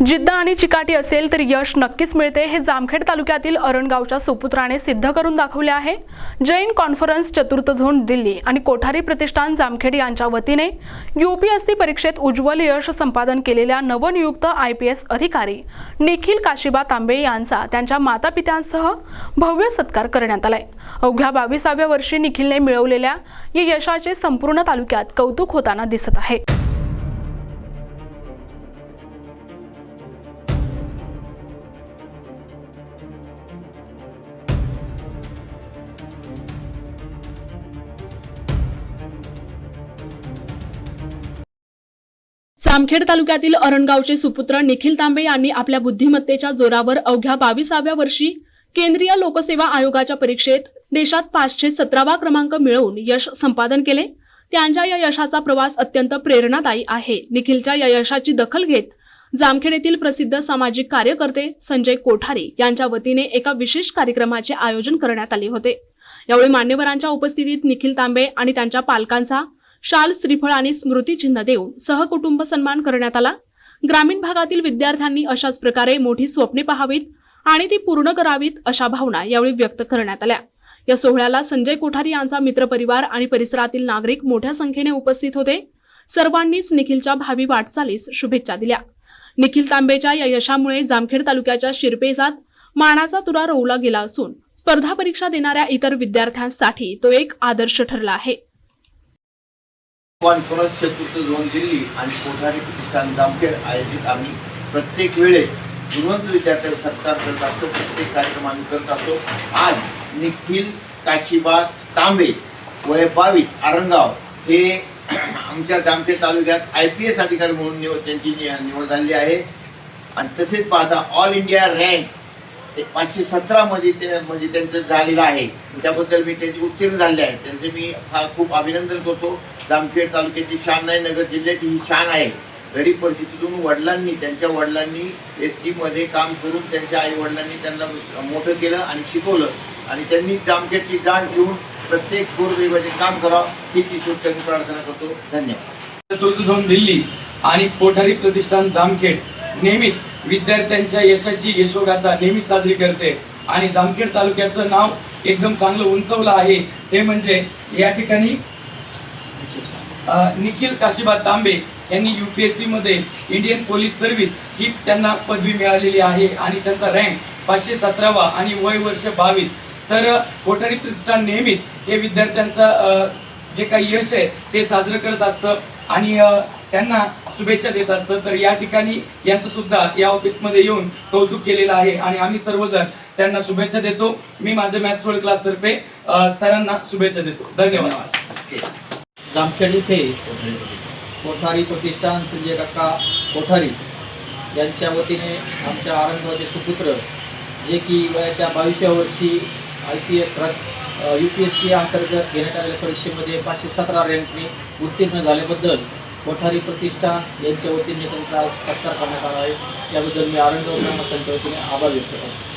जिद्द आणि चिकाटी असेल तर यश नक्कीच मिळते हे जामखेड तालुक्यातील अरणगावच्या सुपुत्राने सिद्ध करून दाखवले आहे। जैन कॉन्फरन्स चतुर्थ झोन दिल्ली आणि कोठारी प्रतिष्ठान जामखेड यांच्या वतीने यूपीएससी परीक्षेत उज्ज्वल यश संपादन केलेल्या नवनियुक्त IPS अधिकारी निखिल काशीबा तांबे यांचा त्यांच्या मातापित्यांसह भव्य सत्कार करण्यात आलाय। अवघ्या 22व्या वर्षी निखिलने मिळवलेल्या या यशाचे संपूर्ण तालुक्यात कौतुक होताना दिसत आहे। जामखेड तालुक्यातील अरणगावचे सुपुत्र निखिल तांबे यांनी आपल्या बुद्धिमत्तेच्या जोरावर अवघ्या 22व्या वर्षी केंद्रीय लोकसेवा आयोगाच्या परीक्षेत देशात 517वा क्रमांक मिळवून यश संपादन केले। त्यांच्या या यशाचा प्रवास अत्यंत प्रेरणादायी आहे। निखिलच्या या यशाची दखल घेत जामखेड येथील प्रसिद्ध सामाजिक कार्यकर्ते संजय कोठारी यांच्या वतीने एका विशेष कार्यक्रमाचे आयोजन करण्यात आले होते। यावेळी मान्यवरांच्या उपस्थितीत निखिल तांबे आणि त्यांच्या पालकांचा शाल, श्रीफळ आणि स्मृतिचिन्ह देऊन सहकुटुंब सन्मान करण्यात आला। ग्रामीण भागातील विद्यार्थ्यांनी अशाच प्रकारे मोठी स्वप्ने पाहावीत आणि ती पूर्ण करावीत अशा भावना यावेळी व्यक्त करण्यात आल्या। या सोहळ्याला संजय कोठारी यांचा मित्रपरिवार आणि परिसरातील नागरिक मोठ्या संख्येने उपस्थित होते। सर्वांनीच निखिलच्या भावी वाटचालीस शुभेच्छा दिल्या। निखिल तांबेच्या या यशामुळे जामखेड तालुक्याच्या शिरपेजात मानाचा तुरा रोवला गेला असून स्पर्धा परीक्षा देणाऱ्या इतर विद्यार्थ्यांसाठी तो एक आदर्श ठरला आहे। कॉन्फरन्स चतुर्थ झोन दिल्ली आणि कोठारी प्रतिष्ठान जामखेड आयोजित आम्ही प्रत्येक वेळेस गुणवंत विद्यार्थ्यांचा सत्कार करत असतो। प्रत्येक कार्यक्रम आम्ही करत असतो। आज निखिल काशीबा तांबे वय 22 अरणगाव हे आमच्या जामखेड तालुक्यात IPS अधिकारी म्हणून त्यांची निवड झाली आहे। आणि तसेच पाहता ऑल इंडिया रँक 517 मध्ये म्हणजे त्यांचं झालेलं आहे। त्याबद्दल मी त्यांची उत्तीर्ण झाले आहे। त्यांचे मी खूप अभिनंदन करतो। जामखेड तालुक्याची शान नाही, नगर जिल्ह्याची ही शान आहे। गरीब परिस्थितीतून त्यांच्या वडिलांनी ST मध्ये काम करून त्यांच्या आई वडिलांनी त्यांना मोठं केलं आणि शिकवलं आणि त्यांनी जामखेडची जाण ठेवून प्रत्येक गोरगरिबाचे काम करावं हीच ईश्वरचरणी प्रार्थना करतो। धन्यवाद। चतुर्थ झोन दिल्ली आणि कोठारी प्रतिष्ठान जामखेड नेहमीच विद्यार्थ्यांच्या यशाची यशोगाथा नेहमी साजरी करते आणि जामखेड तालुक्याचं नाव एकदम चांगलं उंचवलं आहे। ते म्हणजे या ठिकाणी निखिल काशीबा तांबे यांनी UPSC मध्ये इंडियन पोलीस सर्व्हिस ही त्यांना पदवी मिळालेली आहे आणि त्यांचा रँक 517वा आणि वय वर्ष 22। तर कोठारी प्रतिष्ठान नेहमीच हे विद्यार्थ्यांचा जे काही यश आहे ते साजरं करत असतं आणि त्यांना शुभेच्छा देत असतं। तर या ठिकाणी यांचं सुद्धा या ऑफिसमध्ये येऊन कौतुक केलेलं आहे आणि आम्ही सर्वजण त्यांना शुभेच्छा देतो। मी माझ्या मॅथ्स वर्ल्ड क्लास तर्फे सरांना शुभेच्छा देतो। धन्यवाद। जामखेड येथे कोठारी प्रतिष्ठान संजय काका कोठारी यांच्या वतीने आमच्या अरणगावचे सुपुत्र जे की वयाच्या 22व्या वर्षी UPSC अंतर्गत घेण्यात आलेल्या परीक्षेमध्ये 517 रँकने उत्तीर्ण झाल्याबद्दल कोठारी प्रतिष्ठान यांच्या वतीने त्यांचा सत्कार करण्यात आला आहे। त्याबद्दल मी अरणगाव ग्रामस्थांच्या वतीने आभार व्यक्त करतो।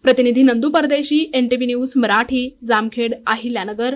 प्रतिनिधी नंदू परदेशी, NTV न्यूज मराठी, जामखेड, अहिल्यानगर।